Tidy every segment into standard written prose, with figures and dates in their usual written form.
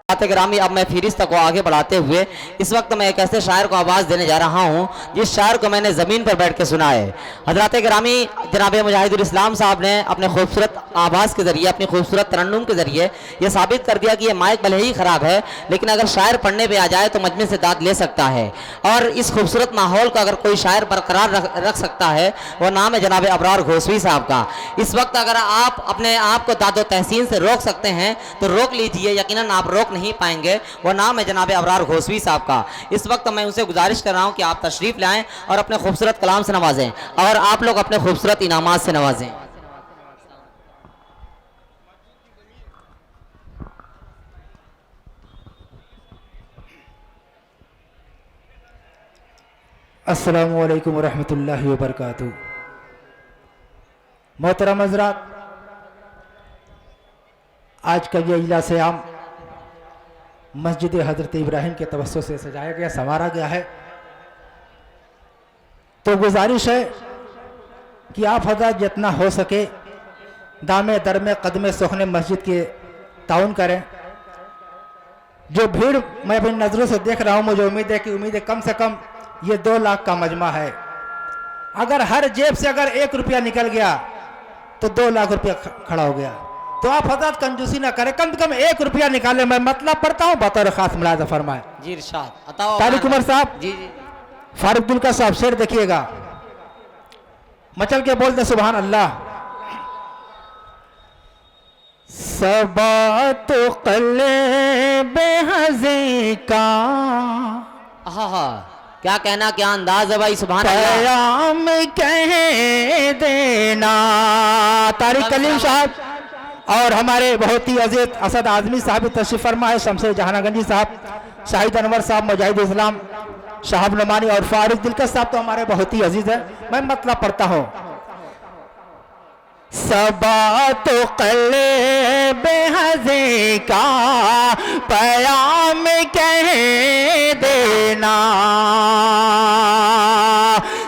ग्रामी, अब मैं फिरिस्त को आगे बढ़ाते हुए इस वक्त मैं एक ऐसे शायर को आवाज़ देने जा रहा हूँ जिस शायर को मैंने ज़मीन पर बैठ के सुना है। हज़रात ग्रामी जनाब मुजाहिदुल इस्लाम साहब ने अपने खूबसूरत आवाज़ के ज़रिए, अपनी खूबसूरत तरन्नुम के ज़रिए ये साबित कर दिया कि ये माइक भले ही ख़राब है लेकिन अगर शायर पढ़ने पर आ जाए तो मजमे से दाद ले सकता है। और इस खूबसूरत माहौल को अगर कोई शायर बरकरार रख सकता है वह नाम है जनाब अबरार घोसवी साहब का। इस वक्त अगर आप अपने आप को दादो तहसीन से रोक सकते हैं तो रोक लीजिए, यकीनन आप रोक नहीं पाएंगे। वो नाम है जनाब अबरार घोसवी साहब का। इस वक्त मैं उनसे गुजारिश कर रहा हूं कि आप तशरीफ लाएं और अपने खूबसूरत कलाम से नवाजें और आप लोग अपने खूबसूरत इनामात से नवाजें। अस्सलामु अलैकुम वरहमतुल्लाहि वबरकातुहू। मोहतरम हज़रात, आज का ये इजलास आम मस्जिद हज़रत इब्राहिम के तवज्जो से सजाया गया, संवारा गया है। तो गुजारिश है कि आप हज़रात जितना हो सके दामे दरमे कदमे सुखने मस्जिद के ताउन करें। जो भीड़ मैं अपनी नज़रों से देख रहा हूँ, मुझे उम्मीद है कम से कम ये 2 लाख का मजमा है। अगर हर जेब से अगर 1 रुपया निकल गया तो 2 लाख रुपया खड़ा हो गया। तो आप हज़रत कंजूसी ना करें, कम से कम 1 रुपया निकाले। मैं मतलब पढ़ता हूँ, बतौर खास मुलाज़ा फरमाए। जी इरशाद। तारिक उमर साहब, जी जी फारूक दुल का साहब शेर देखिएगा, मचल के बोलते सुभान अल्लाह। सबा तो कले बेहज़े का, हाँ क्या कहना, क्या अंदाज है भाई, सुभान अल्लाह। कयाम कह देना। तारिक कलीम साहब और हमारे बहुत ही अजीज असद आजमी साहब तशरीफ फरमा है, शमशेर जहानागंजी साहब, शाहिद अनवर साहब, मुजाहिद इस्लाम शाहब नुमानी और फारूक दिलकश साहब तो हमारे बहुत ही अजीज है। मैं मतलब पढ़ता हूँ। सबा तो कले बेहज़े का पयाम कह देना।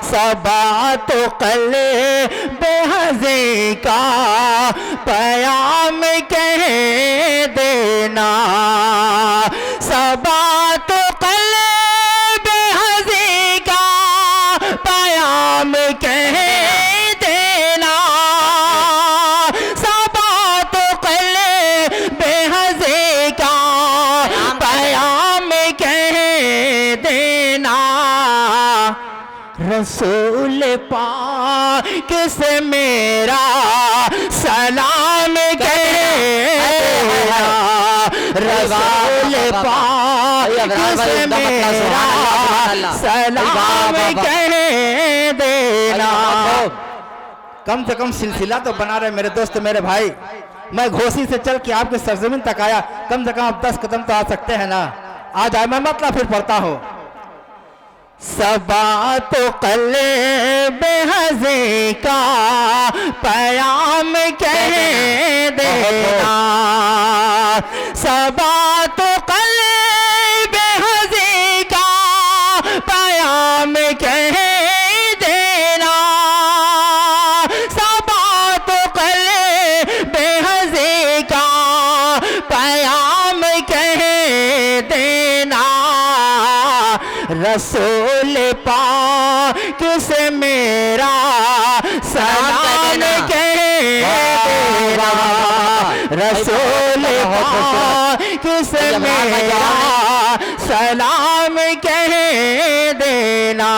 सबा तो कले बेहज़े का पयाम कह देना। सबा तो कले बेहज़े का पयाम कह देना। सबा तो कले बेहज़े का पयाम कह देना। रसूल पाक से मेरा सलाम कहना। रसूल पाक से मेरा सलाम कह देना। कम से कम सिलसिला तो बना रहे मेरे दोस्त, मेरे भाई। मैं घोसी से चल के आपके सरजमीन तक आया, कम से कम आप 10 कदम तो आ सकते हैं ना। आ जाए, मैं मतलब फिर पढ़ता हूँ। सबा तो कले बेहज़े का पयाम कह देना। सबा तो कले बेहज़े का पयाम कह देना। सबा तो कले बेहज़े का पयाम कह देना। रसूल पाक से मेरा सलाम कह देना। रसूल पाक से मेरा सलाम कह देना।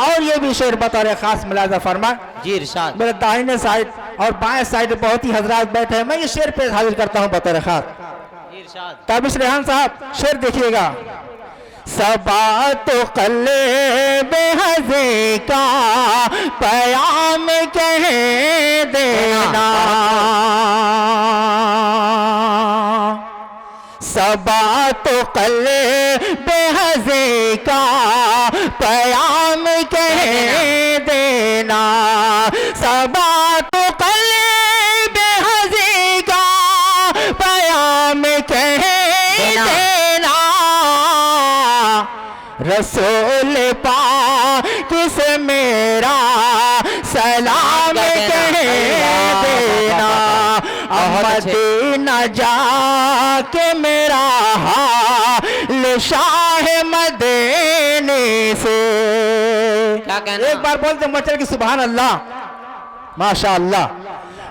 और ये भी शेर बतौर खास मुलाज़ा फरमा। जी इरशाद। मेरे दाहिने साइड और बाएं साइड बहुत ही हजरात बैठे हैं, मैं ये शेर पेश हाजिर करता हूँ बतौर खास। ताबिश रेहान साहब शेर देखिएगा। सबा तो कले बेहज़े का पयाम कह देना। सबा तो कले बेहज़े का पयाम कह देना। सबा तो कले बेहज़े का पयाम कह देना। रसूल पाक से मेरा सलाम कह देना। बहुत अच्छे। मदीना जाके मेरा हाल शाह मदीने से। क्या कहना? एक बार बोलते मचल की सुभान अल्लाह, माशा अल्लाह।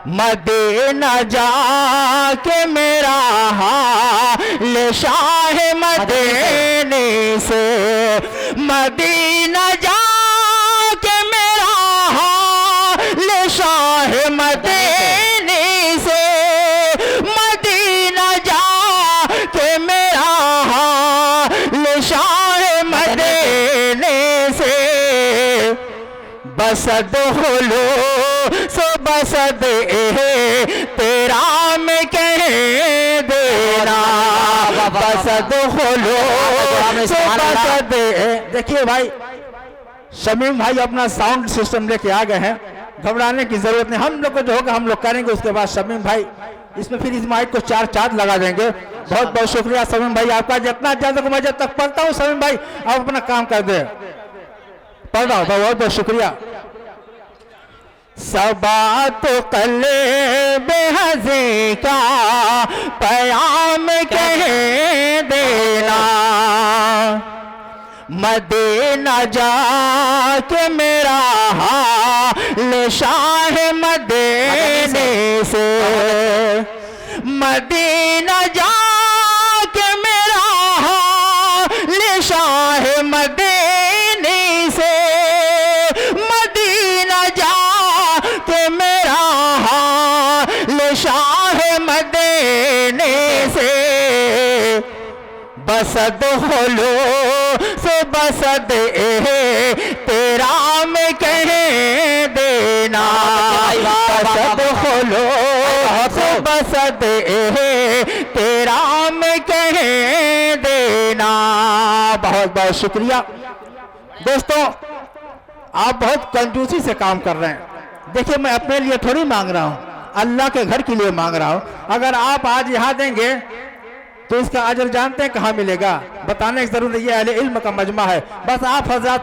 मदीना जाके मेरा हाल शाह मदीने से, मदीना जाके मेरा हाल शाह मदीने से, मदीना जाके मेरा हाल शाह मदीने से। बसद होलो सो बसद तेरा में कह देना, बसद होलो सो बसद। देखिए भाई शमीम भाई अपना साउंड सिस्टम लेके आ गए हैं, घबराने की जरूरत नहीं, हम लोग को जो होगा हम लोग करेंगे। उसके बाद शमीम भाई इसमें फिर इस माइक को 4 चार्ज लगा देंगे। बहुत बहुत शुक्रिया शमीम भाई आपका, जितना ज्यादा को मैं जब तक पढ़ता हूँ शमीम भाई आप अपना काम कर दे, पढ़ रहा हूँ। बहुत बहुत शुक्रिया। सबा तो कले बेहज़े का पयाम कह देना, मदीना जाके मेरा हाल शाह मदीने से, मदीना जाके मेरा हाल शाह मदीने से, मदीना जाके मेरा हाल शाह मदीने से। बसद होलो से बसद तेरा में कह देना, बसद होलो से बसद तेरा में कह देना। बहुत बहुत शुक्रिया दोस्तों, आप बहुत कंजूसी से काम कर रहे हैं। देखिए मैं अपने लिए थोड़ी मांग रहा हूँ, अल्लाह के घर के लिए मांग रहा हूँ। अगर आप आज यहाँ देंगे तो इसका अजर जानते हैं कहाँ मिलेगा, बताने की जरूरत नहीं, ये अहले इल्म का मजमा है। बस आप हजरत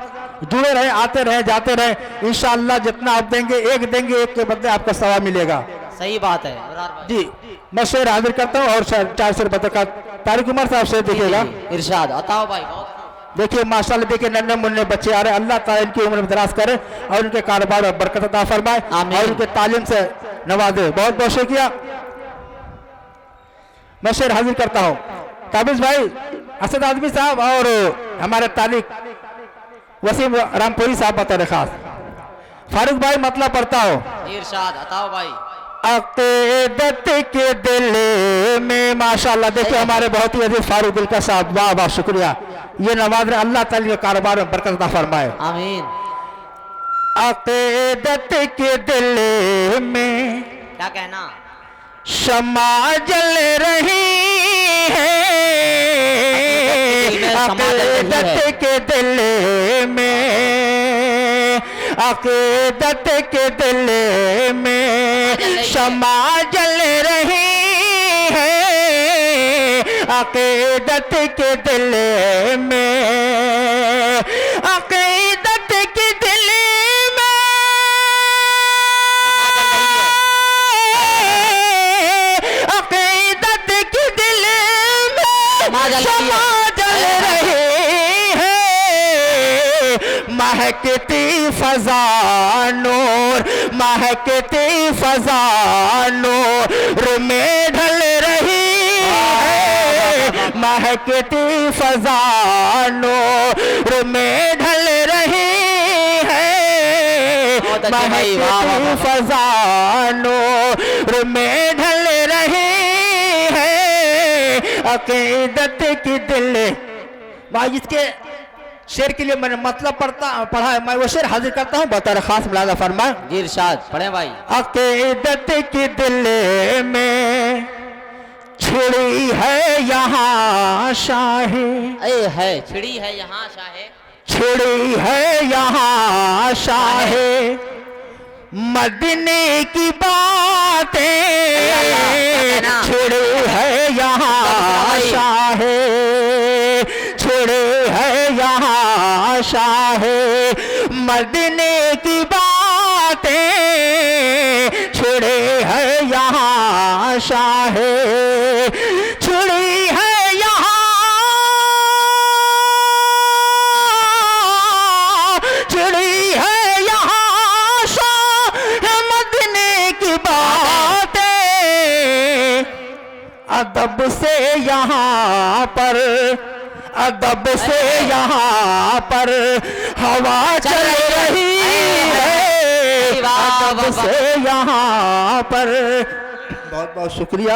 जुड़े रहे, आते रहे, जाते रहे, इंशाअल्लाह जितना आप देंगे एक के बदले आपका सवाब मिलेगा। सही बात है जी मैं शेर हाजिर करता हूँ और 4 शेर बता तारिक उमर साहब शेर देखिएगा। इरशाद अताओ भाई। देखिए माशाल्लाह, देखिए नन्हे मुन्ने बच्चे आ रहे हैं, अल्लाह ताला इनकी उम्र में दराज करे और उनके कारोबार में बरकत अता फरमाए और उनके तालीम से नवाजे। बहुत बहुत शुक्रिया। मैं शेर हाजिर करता हूँ काबिज भाई असद आदमी साहब और हमारे तालिक वसीम रामपुरी साहब बता खास। फारूक भाई मतलब पढ़ता हो। इरशाद अताओ भाई। अक़ीदत के दिल में माशाल्लाह, देखिए हमारे बहुत ही अजीज फारूक दिल का साहब, वाह वाह शुक्रिया। ये नवाज रहे, अल्लाह ताला के कारोबार में बरकत अता फरमाए, आमीन। अक़ीदत के दिल में क्या कहना, शमा जल रही है, अक़ीदत के दिल में, अक़ीदत के दिल में शमा जल रही है, अक़ीदत के दिल में, अक़ीदत के दिल में, अक़ीदत के दिल में शमा जल रही है, महकती फजा नूर, महकती फजा नूर में ढल रही है, महकती फजा नूर में ढल रही है, महकती फजा नूर में ढल रही है, अक़ीदत की दिल। भाई इसके शेर के लिए मैंने मतलब पढ़ा है, मैं वो शेर हाजिर करता हूँ, बता खास मिलादा फरमा। जी इरशाद पढ़े भाई। अक़ीदत की दिल में छिड़ी है यहाँ शाहे, है छिड़ी है यहाँ शाहे, छिड़ी है यहाँ शाहे, मदीने की बातें छिड़ी है यहाँ शाहे, छिड़ी है यहाँ शाहे, मदीने की बातें छिड़ी है यहाँ शाहे छिड़ी है यहाँ, छिड़ी है यहाँ शाह मदीने की बातें। अदब से यहाँ पर, अदब से यहाँ पर हवा चल रही है, अदब से यहाँ पर। बहुत बहुत शुक्रिया।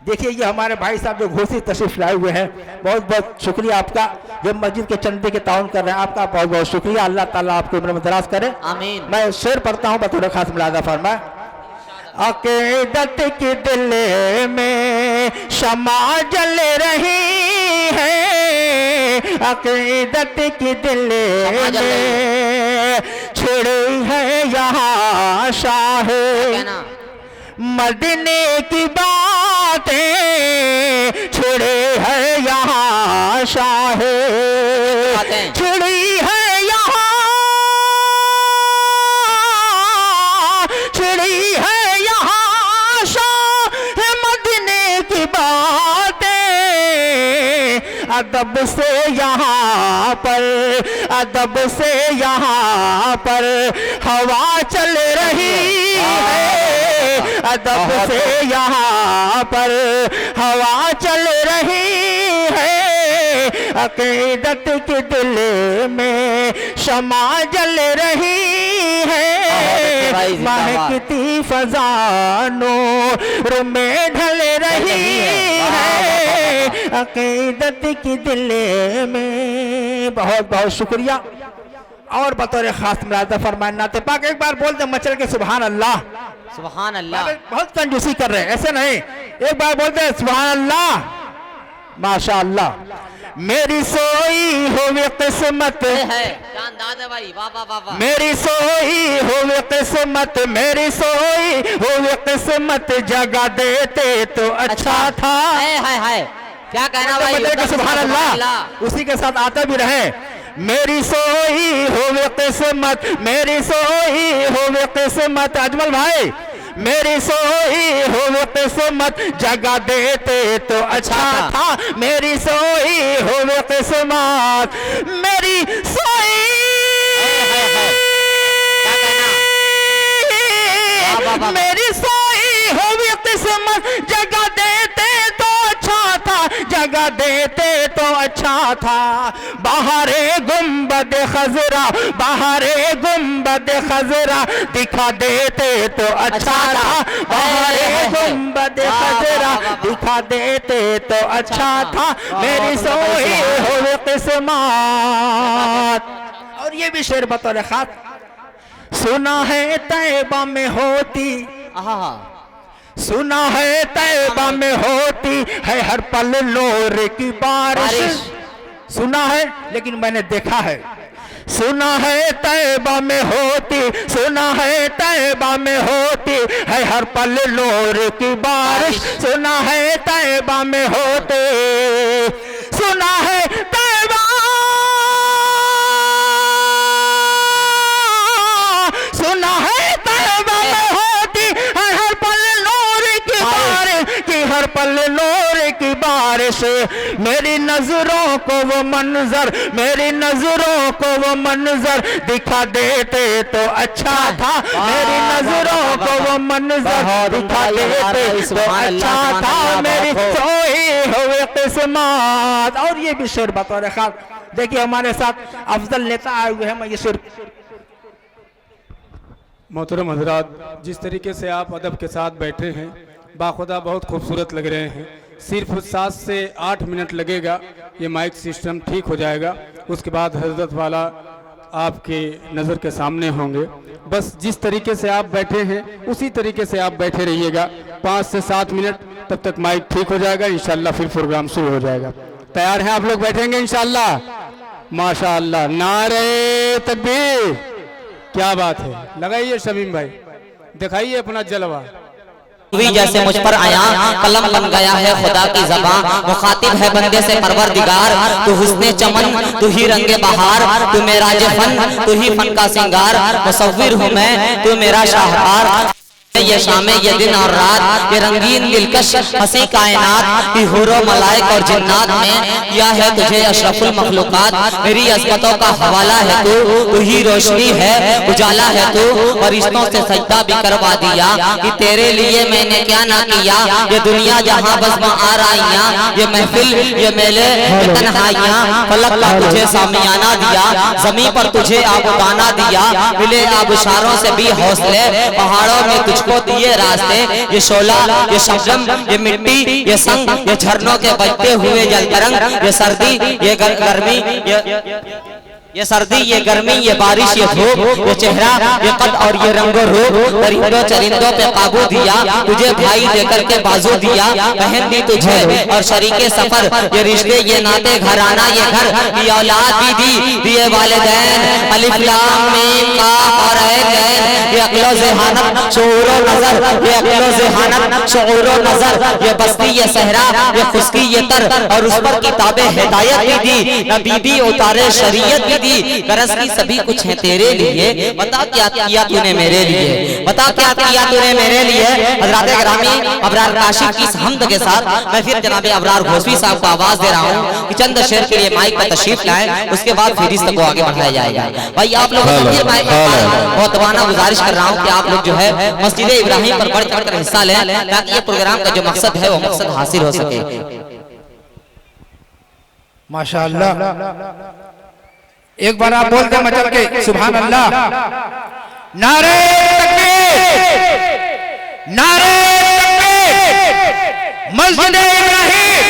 देखिए ये हमारे भाई साहब जो घोषित तशरीफ लाए हुए हैं, बहुत बहुत शुक्रिया आपका। जो मस्जिद के चंदे के ताउन कर रहे हैं, आपका बहुत बहुत शुक्रिया। अल्लाह ताला आपको उम्र में दराज करे, आमीन। मैं शेर पढ़ता हूँ बतौर खास मुलादा फरमाए। अक़ीदत की दिल में शमा जल रही है, अक़ीदत की दिल में छिड़ी है यहाँ शाह मदीने की बातें, छिड़ी है यहाँ शाह, छिड़ी है यहाँ, छिड़ी है यहाँ शाह मदीने की बातें। अदब से यहाँ पर, अदब से यहाँ पर हवा चल रही है, अदब से यहाँ पर हवा चल रही है, अक़ीदत के दिल में शमा जल रही है, महकती फज़ा नूर में ढल रही है, अक़ीदत की दिल में। बहुत बहुत शुक्रिया। और बतौर खास मुलाज़ा फरमाए नाते पाक एक बार बोल दे मचल के सुभान अल्लाह, सुभान अल्लाह। बहुत कंजूसी कर रहे हैं, ऐसे नहीं, एक बार बोल दे सुभान अल्लाह, माशा अल्लाह। मेरी सोई हुई किस्मत है भाई, वाह वाह वाह वाह। मेरी सोई हुई किस्मत, मेरी सोई हुई किस्मत जगा देते तो अच्छा था। है क्या कहना भाई, सुभान अल्लाह। उसी के साथ आते भी रहे। मेरी सोई हुई किस्मत, मेरी सोई हुई किस्मत, अजमल भाई, मेरी सोई हुई किस्मत जगा देते तो अच्छा था, मेरी सोई हुई किस्मत, मेरी सोई, मेरी सोई हुई किस्मत जगा देते तो अच्छा था, जगा देते तो अच्छा था। बाहरे गुंबद खजरा, बाहरे गुंबद खजरा दिखा देते तो अच्छा था, बाहरे गुंबद खजरा दिखा देते तो अच्छा था, मेरी सोई हुई किस्मत। और ये भी शेर बतौर खास, सुना है तैबा में होती, सुना है तैबा में होती है हर पल नूर की बारिश। सुना है लेकिन मैंने देखा है, सुना है तैबा में होती, सुना है तैबा में होती है हर पल नूर की बारिश, सुना है तैबा में होते, सुना है तैबा, सुना है तैबा में होती है हर पल नूर की बारिश, की हर पल नूर की बारिश। मेरी नजरों को वो मंजर, मेरी नजरों को वो मंजर दिखा देते तो अच्छा था, मेरी नजरों को वो मंजर दिखा देते तो अच्छा था, मेरी सोई हुई किस्मत। और ये भी शेर बतौर खास, देखिए हमारे साथ अफजल नेता आए हुए हैं, मैं ये शेर। मोहतरम हजरात, जिस तरीके से आप अदब के साथ बैठे हैं, बाखुदा बहुत खूबसूरत लग रहे हैं। सिर्फ 7 से 8 मिनट लगेगा, ये माइक सिस्टम ठीक हो जाएगा, उसके बाद हजरत वाला आपके नज़र के सामने होंगे। बस जिस तरीके से आप बैठे हैं उसी तरीके से आप बैठे रहिएगा। 5 से 7 मिनट, तब तक माइक ठीक हो जाएगा, इंशाल्लाह फिर प्रोग्राम शुरू हो जाएगा। तैयार हैं आप लोग? बैठेंगे इंशाल्लाह? माशाअल्लाह, नारे तकबीर, क्या बात है। लगाइए शमीम भाई, दिखाइए अपना जलवा। जैसे मुझ पर आया कलम बन गया है खुदा की ज़बान, मुखातिब है बंदे से परवरदिगार, तू हुस्ने चमन, तू ही रंगे बहार, तू मेरा फन, तू ही फन का सिंगार, मुसव्विर हूँ मैं, तू मेरा शाहकार। ये शामें ये दिन और रात, ये रंगीन दिलकश हंसी कायनात, ये हुरो मलाइक और जिन्नात में किया है तुझे अशरफुल मखलूकात। मेरी अज़मतों का हवाला है तू ही रोशनी है, उजाला है तू, फरिश्तों से सजदा भी करवा दिया कि तेरे लिए मैंने क्या ना किया। ये दुनिया जहाँ बज़्म आराइयाँ, ये महफिल ये मेले ये तन्हाइयाँ, फलक का तुझे सामियाना दिया, ज़मीन पर तुझे आबुदाना दिया। मिले आबशारों से भी हौसले, पहाड़ों में तुझको दिए रास्ते। ये शोला ये शबनम ये मिट्टी ये संग, ये झरनों के बजते हुए जल तरंग, ये सर्दी ये गर्मी ये सर्दी ये गर्मी ये बारिश ये धूप, ये चेहरा ये कद और ये रंगो रूप। परिंदों चरिंदों पे काबू दिया, तुझे भाई देकर के बाजू दिया। बहन दी तुझे और शरीके सफर, ये रिश्ते ये नाते घराना ये घर, ये औलाद भी दी दिए वालिदैन। अलिफ लाम मीम काफ और ऐन, ये अक्लो ज़हानत शऊरो नजर, ये अक्लो ज़हानत शऊरो नजर। ये बस्ती ये सहरा ये खुश्की ये तर, और उस पर किताबें हिदायत भी दी, नबी भी उतारे शरीयत भी दी। गरज की सभी कुछ है तेरे लिए, बता क्या किया तूने मेरे लिए, बता क्या किया तूने मेरे लिए। हज़रात गिरामी अबरार काशिफ की हमद के साथ मैं फिर जनाब अबरार घोसवी साहब को आवाज दे रहा हूँ कि चंद शेर के लिए माइक पर तशरीफ लाएं, उसके बाद फहरिस्त को आगे बढ़ाया जाएगा। भाई आप लोगों से बहुत तवाना गुजारिश कर रहा हूँ कि आप लोग जो है मस्जिद इब्राहिम पर बढ़ चढ़ कर हिस्सा लें, ताकि ये प्रोग्राम का जो मकसद है वो मकसद हासिल हो सके। माशाअल्लाह, एक बार आप बोलते मचल के सुभान अल्लाह। नारे तकबीर, नारे तकबीर, मस्जिद इब्राहिम।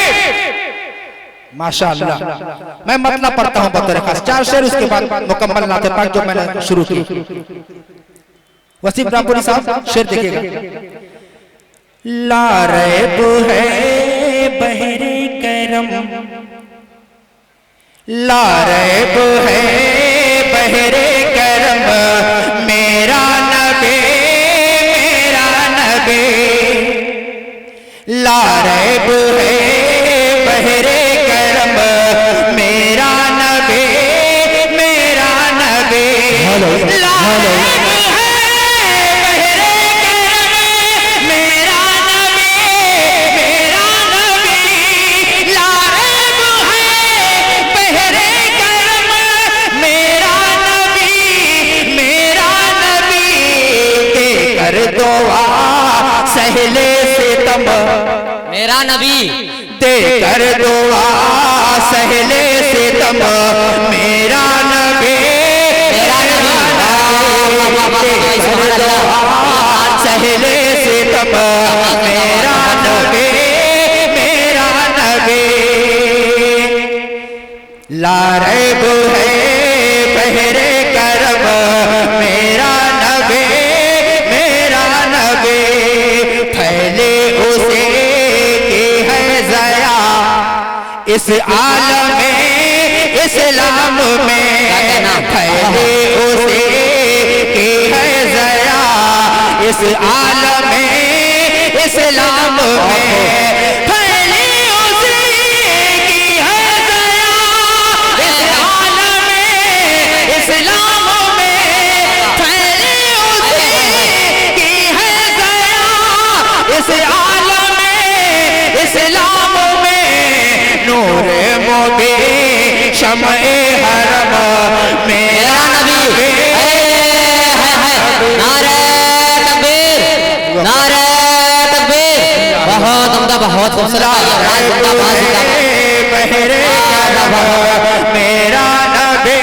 माशाअल्लाह, मैं मतलब पढ़ता हूं बतौर खास 4 शेर, उसके बाद मुकम्मल नाते पाक जो मैंने शुरू की। वसीम रामपुरी साहब शेर देखिएगा। ला रैब है बहरे करम, ला रैब है बहरे करम, मेरा नबी मेरा नबी। ला रैब है बहरे करम, मेरा नबी मेरा नबी। ला रैब है बहरे करम, मेरा नबी मेरा नबी। ला रैब है बहरे करम, मेरा नबी मेरा नबी। के कर दुआ सहले सितम, मेरा नबी दे कर दुआ सहले सितम, मेरा नबी मेरा नबी। सहले सितम, मेरा नबी मेरा नबी। ला रैब है बहरे करम, मेरा नबी मेरा नबी। फैले उसे की है ज़या इस आलम में इस्लाम में, फैले उसे की है ज़या इस आलम में इस्लाम में। फैले उसे की है ज़या इस आलम में इस्लाम में। फैले उसे की है ज़या इस आलम में इस्लाम में। नूर मोबी शमए हरम, मेरा नबी नारे तकबीर नारे तकबीर। बहुत उम्दा बहुत खूबसूरत बहरे मेरा नबी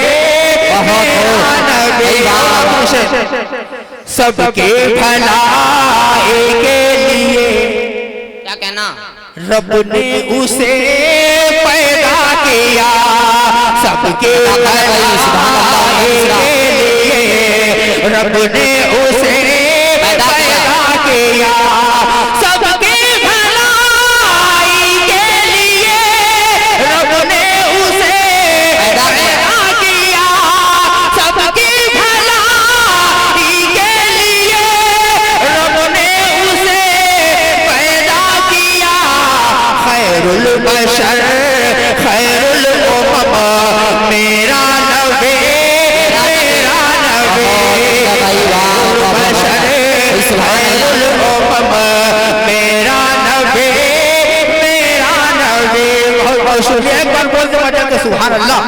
मेरा नबी। सबके भलाई के लिए क्या कहना, रब ने उसे पैदा किया। सबके भलाई के लिए रब ने उसे पैदा किया। सबके भलाई के लिए रब ने उसे पैदा किया। सबके भलाई के लिए रब ने उसे पैदा किया। खैरुल बशर खैरुल उम्म, मेरा नबी मेरा नबी। सुनिए एक बार बोल दे मजा के सुभान अल्लाह।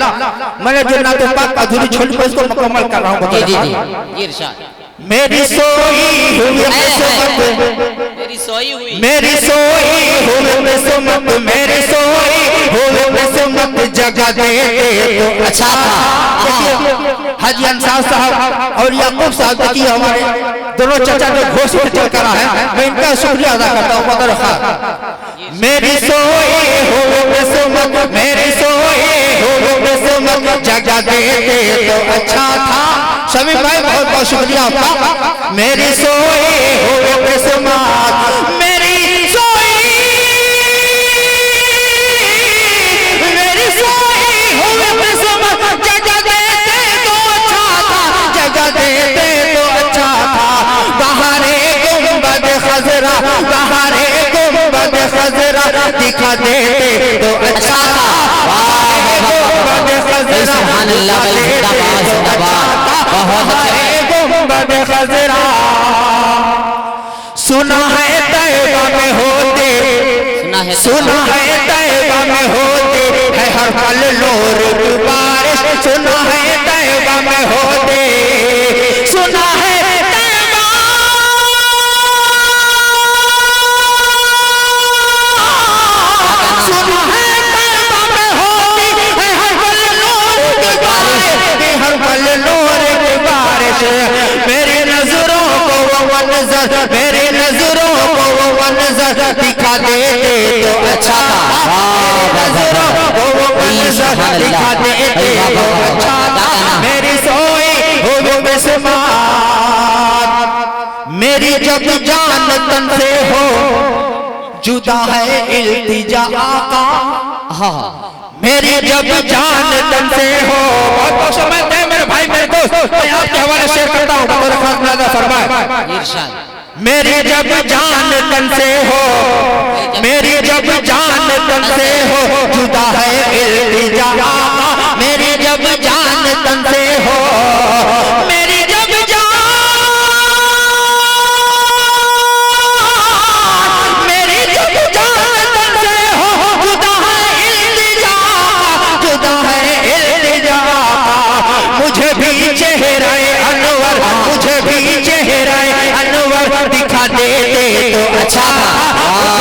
मैंने जो नाते पाक अधूरी छोड़ी को इसको मुकम्मल कर रहा हूँ। जी जी जी इरशाद। मेरी सोई हुई किस्मत, मेरी सोई हुई, मेरी सोई हुई किस्मत, मेरी सोई हुई किस्मत जगा दे तो अच्छा था। हाजी अंसार साहब और याकूब साहब देखिए हमारे दोनों चाचा जो घोषित चल कर है, मैं इनका शुक्रिया अदा करता हूँ। मगर मेरी सोई हुई किस्मत, मेरी सोई हुई किस्मत जगा दे तो अच्छा था। सभी भाई बहुत बहुत शुक्रिया आपका। मेरी सोई हुई किस्मत, मेरी सोई, मेरी सोई हुई किस्मत जगा देते तो अच्छा था, जगा देते तो अच्छा था। बहारे गुंबद खजरा, बहारे गुंबद खजरा दिखा देते तो अच्छा था। गुंबद खजरा गुंबद खजरा सुना है तैबा में होते, सुना है तैबा में होते है हर पल नूर की बारिश। सुना है तैबा में होते, सुना है तैबा, सुना है तैबा में होती है हर पल नूर की बारिश, हर पल नूर की बारिश। मेरी नजरों को वो नजर, मेरी नजरों को वो नजर दिखा दे तो अच्छा था। नजरों को वो नजर दिखा दे तो अच्छा था। मेरी सोई हो किस्मत, मेरी जब जान तन से हो जुदा है इल्तिजा आका। मेरी जब जान तन से हो, बहुत बहुत समय दे मेरे भाई मेरे दोस्त, मैं आपके हवाले शेयर करता हूँ। मेरे खास नाज़ा फरमाए इरशाद। मेरी जब जान तन से हो, मेरी जब जान तन से हो जुदा है इल्तिजा आका। मेरी जब जान तन से हो